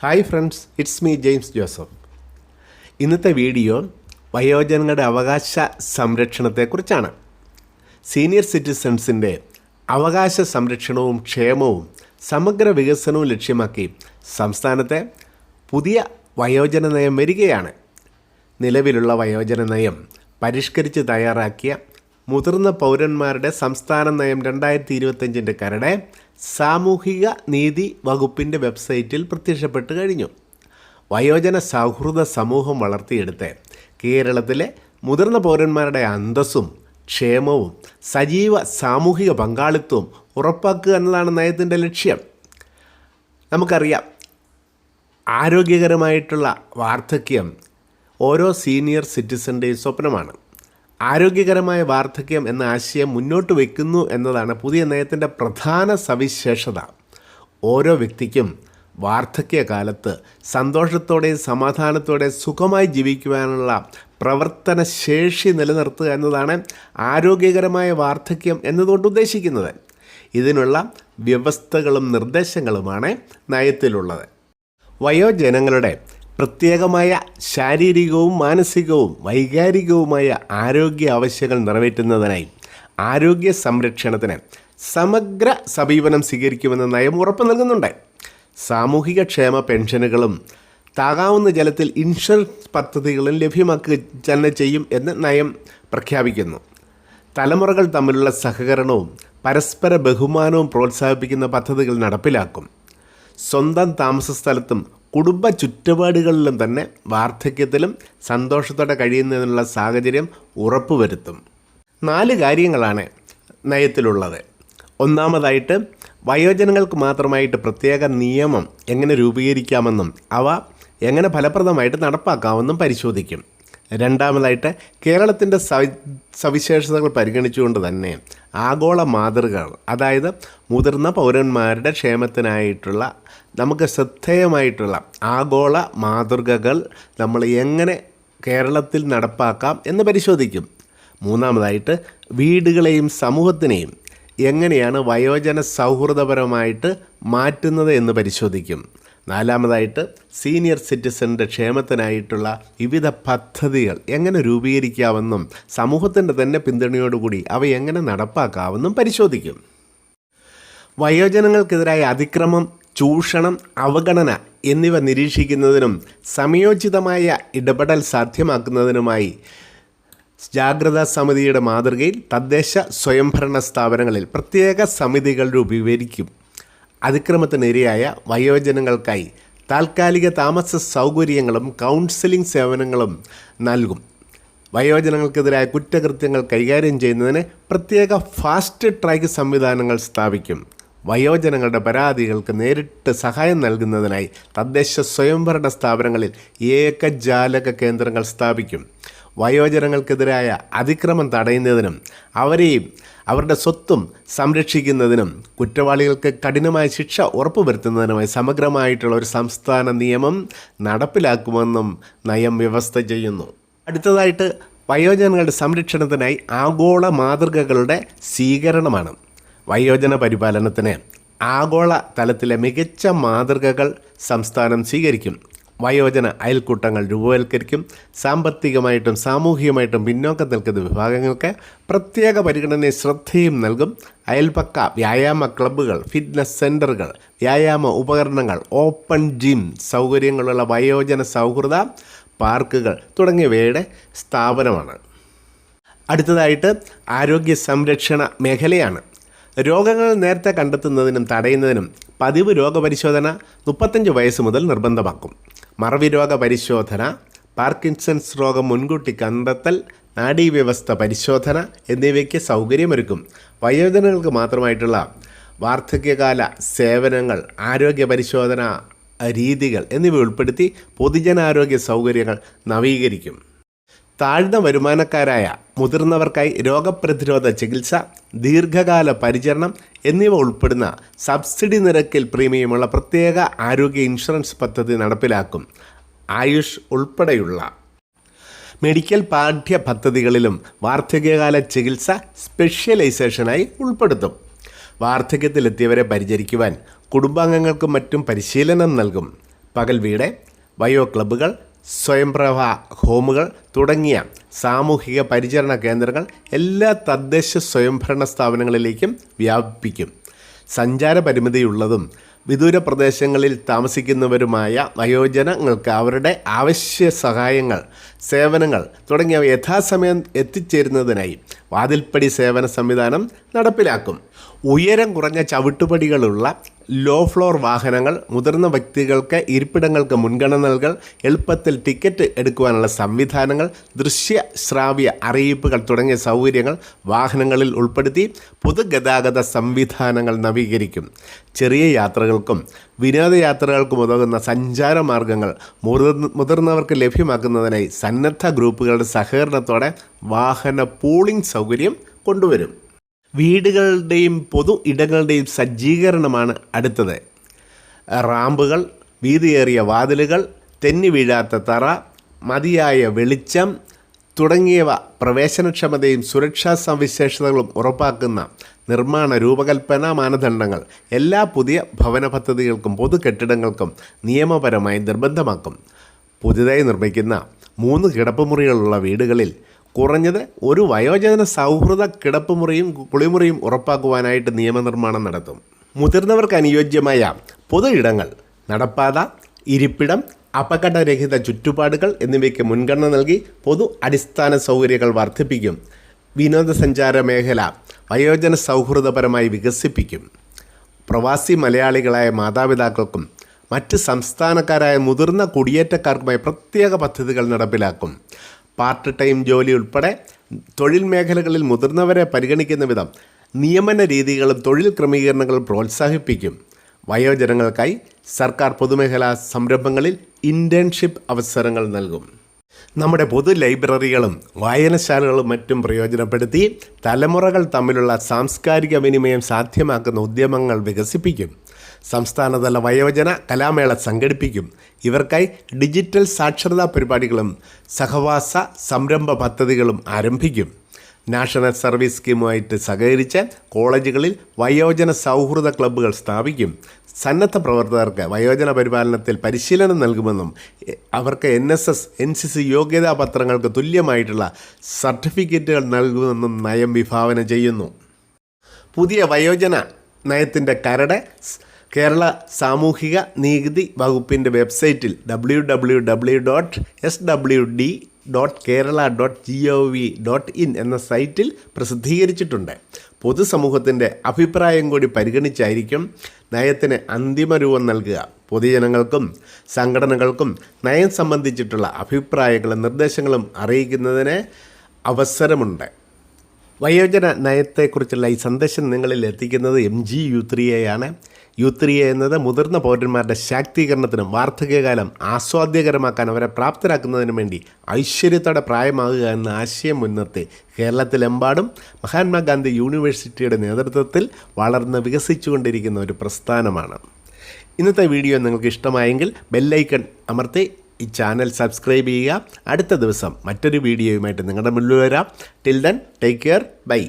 Hi friends, it's me James Joseph. ഇന്നത്തെ video വയോജനങ്ങളുടെ അവകാശ സംരക്ഷണത്തെക്കുറിച്ചാണ്. Senior സിറ്റിസൺസിൻ്റെ അവകാശ സംരക്ഷണവും ക്ഷേമവും സമഗ്ര വികസനവും ലക്ഷ്യമാക്കി സംസ്ഥാനത്തെ പുതിയ വയോജന നയം വരികയാണ്. നിലവിലുള്ള വയോജന നയം പരിഷ്കരിച്ച് തയ്യാറാക്കിയ മുതിർന്ന പൗരന്മാരുടെ സംസ്ഥാന നയം 2025 കരട് സാമൂഹിക നീതി വകുപ്പിൻ്റെ വെബ്സൈറ്റിൽ പ്രത്യക്ഷപ്പെട്ട് കഴിഞ്ഞു. വയോജന സൗഹൃദ സമൂഹം വളർത്തിയെടുത്ത് കേരളത്തിലെ മുതിർന്ന പൗരന്മാരുടെ അന്തസ്സും ക്ഷേമവും സജീവ സാമൂഹിക പങ്കാളിത്തവും ഉറപ്പാക്കുക എന്നതാണ് നയത്തിൻ്റെ ലക്ഷ്യം. നമുക്കറിയാം, ആരോഗ്യകരമായിട്ടുള്ള വാർദ്ധക്യം ഓരോ സീനിയർ സിറ്റിസൻ്റെയും സ്വപ്നമാണ്. ആരോഗ്യകരമായ വാർദ്ധക്യം എന്ന ആശയം മുന്നോട്ട് വയ്ക്കുന്നു എന്നതാണ് പുതിയ നയത്തിൻ്റെ പ്രധാന സവിശേഷത. ഓരോ വ്യക്തിക്കും വാർദ്ധക്യകാലത്ത് സന്തോഷത്തോടെയും സമാധാനത്തോടെ സുഖമായി ജീവിക്കുവാനുള്ള പ്രവർത്തന ശേഷി നിലനിർത്തുക എന്നതാണ് ആരോഗ്യകരമായ വാർദ്ധക്യം എന്നതുകൊണ്ട് ഉദ്ദേശിക്കുന്നത്. ഇതിനുള്ള വ്യവസ്ഥകളും നിർദ്ദേശങ്ങളുമാണ് നയത്തിലുള്ളത്. വയോജനങ്ങളുടെ പ്രത്യേകമായ ശാരീരികവും മാനസികവും വൈകാരികവുമായ ആരോഗ്യ ആവശ്യങ്ങൾ നിറവേറ്റുന്നതിനായി ആരോഗ്യ സംരക്ഷണത്തിന് സമഗ്ര സമീപനം സ്വീകരിക്കുമെന്ന നയം ഉറപ്പു നൽകുന്നുണ്ട്. സാമൂഹിക ക്ഷേമ പെൻഷനുകളും താങ്ങാവുന്ന ജലത്തിൽ ഇൻഷുറൻസ് പദ്ധതികളും ലഭ്യമാക്കുക തന്നെ ചെയ്യും എന്ന് നയം പ്രഖ്യാപിക്കുന്നു. തലമുറകൾ തമ്മിലുള്ള സഹകരണവും പരസ്പര ബഹുമാനവും പ്രോത്സാഹിപ്പിക്കുന്ന പദ്ധതികൾ നടപ്പിലാക്കും. സ്വന്തം താമസ സ്ഥലത്തും കുടുംബ ചുറ്റുപാടുകളിലും തന്നെ വാർദ്ധക്യത്തിലും സന്തോഷത്തോടെ കഴിയുന്നതിനുള്ള സാഹചര്യം ഉറപ്പുവരുത്തും. 4 കാര്യങ്ങളാണ് നയത്തിലുള്ളത്. ഒന്നാമതായിട്ട്, വയോജനങ്ങൾക്ക് മാത്രമായിട്ട് പ്രത്യേക നിയമം എങ്ങനെ രൂപീകരിക്കാമെന്നും അവ എങ്ങനെ ഫലപ്രദമായിട്ട് നടപ്പാക്കാമെന്നും പരിശോധിക്കും. രണ്ടാമതായിട്ട്, കേരളത്തിൻ്റെ സവിശേഷതകൾ പരിഗണിച്ചുകൊണ്ട് തന്നെ ആഗോള മാതൃകകൾ, അതായത് മുതിർന്ന പൗരന്മാരുടെ ക്ഷേമത്തിനായിട്ടുള്ള നമുക്ക് ശ്രദ്ധേയമായിട്ടുള്ള ആഗോള മാതൃകകൾ നമ്മൾ എങ്ങനെ കേരളത്തിൽ നടപ്പാക്കാം എന്ന് പരിശോധിക്കും. മൂന്നാമതായിട്ട്, വീടുകളെയും സമൂഹത്തിനെയും എങ്ങനെയാണ് വയോജന സൗഹൃദപരമായിട്ട് മാറ്റുന്നത് എന്ന് പരിശോധിക്കും. നാലാമതായിട്ട്, സീനിയർ സിറ്റിസൻ്റെ ക്ഷേമത്തിനായിട്ടുള്ള വിവിധ പദ്ധതികൾ എങ്ങനെ രൂപീകരിക്കാമെന്നും സമൂഹത്തിൻ്റെ തന്നെ പിന്തുണയോടുകൂടി അവ എങ്ങനെ നടപ്പാക്കാമെന്നും പരിശോധിക്കും. വയോജനങ്ങൾക്കെതിരായ അതിക്രമം, ചൂഷണം, അവഗണന എന്നിവ നിരീക്ഷിക്കുന്നതിനും സമയോചിതമായ ഇടപെടൽ സാധ്യമാക്കുന്നതിനുമായി ജാഗ്രതാ സമിതിയുടെ മാതൃകയിൽ തദ്ദേശ സ്വയംഭരണ സ്ഥാപനങ്ങളിൽ പ്രത്യേക സമിതികൾ രൂപീകരിക്കും. അതിക്രമത്തിനിരയായ വയോജനങ്ങൾക്കായി താൽക്കാലിക താമസ സൗകര്യങ്ങളും കൗൺസിലിംഗ് സേവനങ്ങളും നൽകും. വയോജനങ്ങൾക്കെതിരായ കുറ്റകൃത്യങ്ങൾ കൈകാര്യം ചെയ്യുന്നതിന് പ്രത്യേക ഫാസ്റ്റ് ട്രാക്ക് സംവിധാനങ്ങൾ സ്ഥാപിക്കും. വയോജനങ്ങളുടെ പരാതികൾക്ക് നേരിട്ട് സഹായം നൽകുന്നതിനായി തദ്ദേശ സ്വയംഭരണ സ്ഥാപനങ്ങളിൽ ഏകജാലക കേന്ദ്രങ്ങൾ സ്ഥാപിക്കും. വയോജനങ്ങൾക്കെതിരായ അതിക്രമം തടയുന്നതിനും അവരെയും അവരുടെ സ്വത്തും സംരക്ഷിക്കുന്നതിനും കുറ്റവാളികൾക്ക് കഠിനമായ ശിക്ഷ ഉറപ്പുവരുത്തുന്നതിനുമായി സമഗ്രമായിട്ടുള്ള ഒരു സംസ്ഥാന നിയമം നടപ്പിലാക്കുമെന്നും നയം വ്യവസ്ഥ ചെയ്യുന്നു. അടുത്തതായിട്ട്, വയോജനങ്ങളുടെ സംരക്ഷണത്തിനായി ആഗോള മാതൃകകളുടെ സ്വീകരണമാണ്. വയോജന പരിപാലനത്തിന് ആഗോള തലത്തിലെ മികച്ച മാതൃകകൾ സംസ്ഥാനം സ്വീകരിക്കും. വയോജന അയൽക്കൂട്ടങ്ങൾ രൂപവൽക്കരിക്കും. സാമ്പത്തികമായിട്ടും സാമൂഹികമായിട്ടും പിന്നോക്കം നിൽക്കുന്ന വിഭാഗങ്ങൾക്ക് പ്രത്യേക പരിഗണനയും ശ്രദ്ധയും നൽകും. അയൽപക്ക വ്യായാമ ക്ലബ്ബുകൾ, ഫിറ്റ്നസ് സെൻ്ററുകൾ, വ്യായാമ ഉപകരണങ്ങൾ, ഓപ്പൺ ജിം സൗകര്യങ്ങളുള്ള വയോജന സൗഹൃദ പാർക്കുകൾ തുടങ്ങിയവയുടെ സ്ഥാപനമാണ്. അടുത്തതായിട്ട്, ആരോഗ്യ സംരക്ഷണ മേഖലയാണ്. രോഗങ്ങൾ നേരത്തെ കണ്ടെത്തുന്നതിനും തടയുന്നതിനും പതിവ് രോഗപരിശോധന 35 വയസ്സ് മുതൽ നിർബന്ധമാക്കും. മറവി രോഗ പരിശോധന, പാർക്കിൻസൺസ് രോഗം മുൻകൂട്ടി കണ്ടെത്തൽ, നാഡീവ്യവസ്ഥ പരിശോധന എന്നിവയ്ക്ക് സൗകര്യമൊരുക്കും. വയോജനങ്ങൾക്ക് മാത്രമായിട്ടുള്ള വാർദ്ധക്യകാല സേവനങ്ങൾ, ആരോഗ്യ പരിശോധന രീതികൾ എന്നിവ ഉൾപ്പെടുത്തി പൊതുജനാരോഗ്യ സൗകര്യങ്ങൾ നവീകരിക്കും. താഴ്ന്ന വരുമാനക്കാരായ മുതിർന്നവർക്കായി രോഗപ്രതിരോധ ചികിത്സ, ദീർഘകാല പരിചരണം എന്നിവ ഉൾപ്പെടുന്ന സബ്സിഡി നിരക്കിൽ പ്രീമിയമുള്ള പ്രത്യേക ആരോഗ്യ ഇൻഷുറൻസ് പദ്ധതി നടപ്പിലാക്കും. ആയുഷ് ഉൾപ്പെടെയുള്ള മെഡിക്കൽ പാഠ്യ പദ്ധതികളിലും വാർദ്ധക്യകാല ചികിത്സ സ്പെഷ്യലൈസേഷനായി ഉൾപ്പെടുത്തും. വാർദ്ധക്യത്തിലെത്തിയവരെ പരിചരിക്കുവാൻ കുടുംബാംഗങ്ങൾക്കും മറ്റും പരിശീലനം നൽകും. പകൽ വീട്, വയോ ക്ലബ്ബുകൾ, സ്വയംപ്രഭ ഹോമുകൾ തുടങ്ങിയ സാമൂഹിക പരിചരണ കേന്ദ്രങ്ങൾ എല്ലാ തദ്ദേശ സ്വയംഭരണ സ്ഥാപനങ്ങളിലേക്കും വ്യാപിപ്പിക്കും. സഞ്ചാര പരിമിതിയുള്ളതും വിദൂര പ്രദേശങ്ങളിൽ താമസിക്കുന്നവരുമായ വയോജനങ്ങൾക്ക് അവരുടെ ആവശ്യ സഹായങ്ങൾ, സേവനങ്ങൾ തുടങ്ങിയവ യഥാസമയം എത്തിച്ചേരുന്നതിനായി വാതിൽപ്പടി സേവന സംവിധാനം നടപ്പിലാക്കും. ഉയരം കുറഞ്ഞ ചവിട്ടുപടികളുള്ള ലോ ഫ്ലോർ വാഹനങ്ങൾ, മുതിർന്ന വ്യക്തികൾക്ക് ഇരിപ്പിടങ്ങൾക്ക് മുൻഗണന നൽകൽ, എളുപ്പത്തിൽ ടിക്കറ്റ് എടുക്കുവാനുള്ള സംവിധാനങ്ങൾ, ദൃശ്യ ശ്രാവ്യ അറിയിപ്പുകൾ തുടങ്ങിയ സൗകര്യങ്ങൾ വാഹനങ്ങളിൽ ഉൾപ്പെടുത്തി പൊതുഗതാഗത സംവിധാനങ്ങൾ നവീകരിക്കും. ചെറിയ യാത്രകൾക്കും വിനോദയാത്രകൾക്കും ഉതകുന്ന സഞ്ചാര മാർഗങ്ങൾ മുതിർന്നവർക്ക് ലഭ്യമാക്കുന്നതിനായി സന്നദ്ധ ഗ്രൂപ്പുകളുടെ സഹകരണത്തോടെ വാഹന പൂളിംഗ് സൗകര്യം കൊണ്ടുവരും. വീടുകളുടെയും പൊതു ഇടങ്ങളുടെയും സജ്ജീകരണമാണ് അടുത്തത്. റാമ്പുകൾ, വീതിയേറിയ വാതിലുകൾ, തെന്നി വീഴാത്ത തറ, മതിയായ വെളിച്ചം തുടങ്ങിയവ പ്രവേശനക്ഷമതയും സുരക്ഷാ സവിശേഷതകളും ഉറപ്പാക്കുന്ന നിർമ്മാണ രൂപകൽപ്പന മാനദണ്ഡങ്ങൾ എല്ലാ പുതിയ ഭവന പദ്ധതികൾക്കും പൊതു കെട്ടിടങ്ങൾക്കും നിയമപരമായി നിർബന്ധമാക്കും. പുതുതായി നിർമ്മിക്കുന്ന 3 കിടപ്പുമുറികളുള്ള വീടുകളിൽ കുറഞ്ഞത് ഒരു വയോജന സൗഹൃദ കിടപ്പുമുറിയും കുളിമുറിയും ഉറപ്പാക്കുവാനായിട്ട് നിയമനിർമ്മാണം നടത്തും. മുതിർന്നവർക്ക് അനുയോജ്യമായ പൊതു ഇടങ്ങൾ, നടപ്പാത, ഇരിപ്പിടം, അപകടരഹിത ചുറ്റുപാടുകൾ എന്നിവയ്ക്ക് മുൻഗണന നൽകി പൊതു അടിസ്ഥാന സൗകര്യങ്ങൾ വർദ്ധിപ്പിക്കും. വിനോദസഞ്ചാര മേഖല വയോജന സൗഹൃദപരമായി വികസിപ്പിക്കും. പ്രവാസി മലയാളികളായ മാതാപിതാക്കൾക്കും മറ്റ് സംസ്ഥാനക്കാരായ മുതിർന്ന കുടിയേറ്റക്കാർക്കുമായി പ്രത്യേക പദ്ധതികൾ നടപ്പിലാക്കും. പാർട്ട് ടൈം ജോലി ഉൾപ്പെടെ തൊഴിൽ മേഖലകളിൽ മുതിർന്നവരെ പരിഗണിക്കുന്ന വിധം നിയമന രീതികളും തൊഴിൽ ക്രമീകരണങ്ങളും പ്രോത്സാഹിപ്പിക്കും. വയോജനങ്ങൾക്കായി സർക്കാർ പൊതുമേഖലാ സംരംഭങ്ങളിൽ ഇൻറ്റേൺഷിപ്പ് അവസരങ്ങൾ നൽകും. നമ്മുടെ പൊതു ലൈബ്രറികളും വായനശാലകളും മറ്റും പ്രയോജനപ്പെടുത്തി തലമുറകൾ തമ്മിലുള്ള സാംസ്കാരിക വിനിമയം സാധ്യമാക്കുന്ന ഉദ്യമങ്ങൾ വികസിപ്പിക്കും. സംസ്ഥാനതല വയോജന കലാമേള സംഘടിപ്പിക്കും. ഇവർക്കായി ഡിജിറ്റൽ സാക്ഷരതാ പരിപാടികളും സഹവാസ സംരംഭ പദ്ധതികളും ആരംഭിക്കും. നാഷണൽ സർവീസ് സ്കീമുമായിട്ട് സഹകരിച്ച് കോളേജുകളിൽ വയോജന സൗഹൃദ ക്ലബ്ബുകൾ സ്ഥാപിക്കും. സന്നദ്ധ പ്രവർത്തകർക്ക് വയോജന പരിപാലനത്തിൽ പരിശീലനം നൽകുമെന്നും അവർക്ക് NSS, NCC യോഗ്യതാ പത്രങ്ങൾക്ക് തുല്യമായിട്ടുള്ള സർട്ടിഫിക്കറ്റുകൾ നൽകുമെന്നും നയം വിഭാവന ചെയ്യുന്നു. പുതിയ വയോജന നയത്തിൻ്റെ കരട് കേരള സാമൂഹിക നീതി വകുപ്പിൻ്റെ വെബ്സൈറ്റിൽ www.swd.kerala.gov.in എന്ന സൈറ്റിൽ പ്രസിദ്ധീകരിച്ചിട്ടുണ്ട്. പൊതുസമൂഹത്തിൻ്റെ അഭിപ്രായം കൂടി പരിഗണിച്ചായിരിക്കും നയത്തിന് അന്തിമ രൂപം നൽകുക. പൊതുജനങ്ങൾക്കും സംഘടനകൾക്കും നയം സംബന്ധിച്ചിട്ടുള്ള അഭിപ്രായങ്ങളും നിർദ്ദേശങ്ങളും അറിയിക്കുന്നതിന് അവസരമുണ്ട്. വയോജന നയത്തെക്കുറിച്ചുള്ള ഈ സന്ദേശം നിങ്ങളിൽ എത്തിക്കുന്നത് MG U3A ആണ്. U3A എന്നത് മുതിർന്ന പൗരന്മാരുടെ ശാക്തീകരണത്തിനും വാർദ്ധക്യകാലം ആസ്വാദ്യകരമാക്കാൻ അവരെ പ്രാപ്തരാക്കുന്നതിനും വേണ്ടി ഐശ്വര്യത്തോടെ പ്രായമാകുക എന്ന ആശയം മുൻനിർത്തി കേരളത്തിലെമ്പാടും മഹാത്മാഗാന്ധി യൂണിവേഴ്സിറ്റിയുടെ നേതൃത്വത്തിൽ വളർന്ന് വികസിച്ചുകൊണ്ടിരിക്കുന്ന ഒരു പ്രസ്ഥാനമാണ്. ഇന്നത്തെ വീഡിയോ നിങ്ങൾക്ക് ഇഷ്ടമായെങ്കിൽ ബെല്ലൈക്കൺ അമർത്തി ഈ ചാനൽ സബ്സ്ക്രൈബ് ചെയ്യുക. അടുത്ത ദിവസം മറ്റൊരു വീഡിയോയുമായിട്ട് നിങ്ങളുടെ മുന്നിൽ വരാം. Till then take care, by.